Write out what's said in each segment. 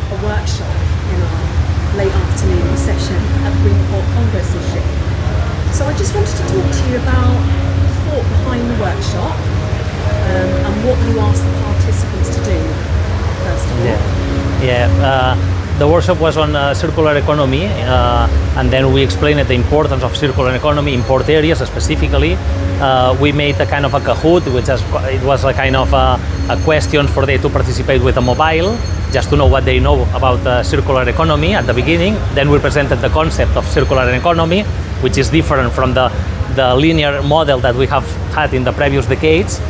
a workshop in our late afternoon session at the GreenPort Congress this year. So I just wanted to talk to you about the thought behind the workshop and what you asked the participants to do, first of all. The workshop was on circular economy, and then we explained the importance of circular economy in port areas specifically. We made a kind of a Kahoot, it was a kind of a question for them to participate with a mobile, just to know what they know about circular economy at the beginning. Then we presented the concept of circular economy, which is different from the linear model that we have had in the previous decades.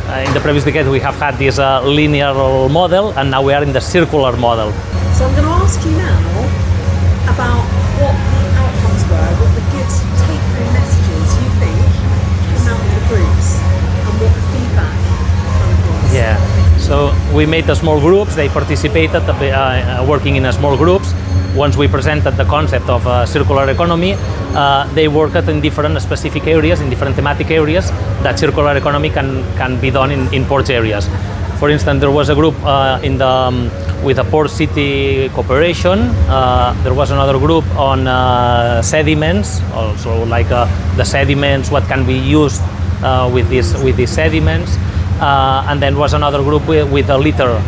In the previous decade we have had this linear model, and now we are in the circular model. So I'm going to ask you now about what the outcomes were, what the good take-home messages you think came out of the groups, and what the feedback was. Yeah, so we made small groups, they participated working in small groups. Once we presented the concept of circular economy, they worked in different specific areas, in different thematic areas that circular economy can be done in port areas. For instance, there was a group with a port city cooperation. There was another group on sediments, also like the sediments, what can be used with these sediments. And then was another group with a litter,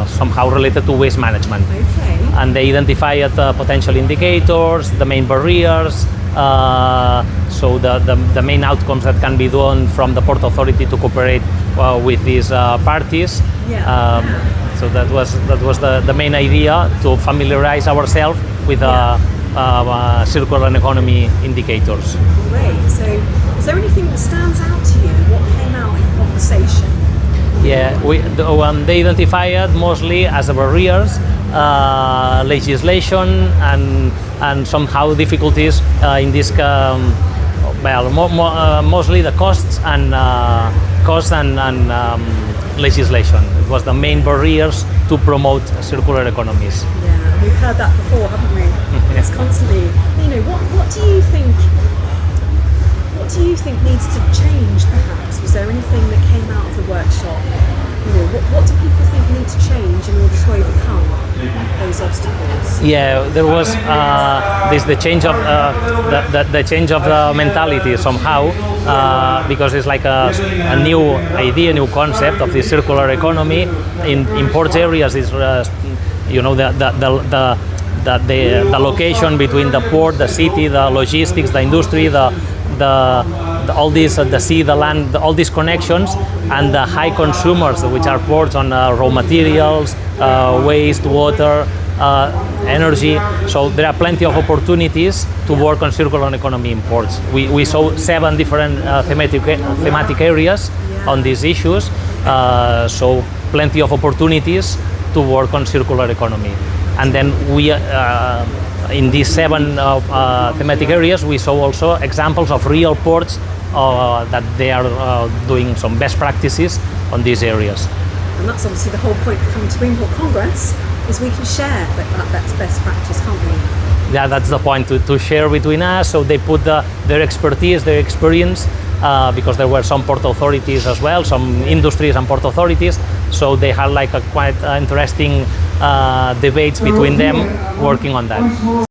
somehow related to waste management. Okay. And they identified potential indicators, the main barriers, so the main outcomes that can be done from the Port Authority to cooperate with these parties. So that was the main idea, to familiarize ourselves with circular economy indicators. Great. So is there anything that stands out to you? What came out in conversation? Yeah, they identified mostly as the barriers, legislation and somehow difficulties in this. Mostly the costs and legislation. It was the main barriers to promote circular economies. Yeah, we've heard that before, haven't we? It's constantly. What do you think? What do you think needs to change? Perhaps was there anything that came out of the workshop? What do people think need to change in order to overcome those obstacles? Yeah, there was the change of the change of the mentality somehow, because it's like a new idea, new concept of the circular economy in port areas. Is the location between the port, the city, the logistics, the industry, all these, the sea, the land, all these connections, and the high consumers, which are ports on raw materials, waste, water, energy. So there are plenty of opportunities to work on circular economy in ports. We saw 7 different thematic areas on these issues, so plenty of opportunities to work on circular economy. And then we in these 7 thematic areas, we saw also examples of real ports that they are doing some best practices on these areas. And that's obviously the whole point of coming to GreenPort Congress, is we can share that best practice, can't we? Yeah, that's the point, to share between us. So they put their expertise, their experience, because there were some port authorities as well, some industries and port authorities. So they had like a quite interesting debates between them working on that.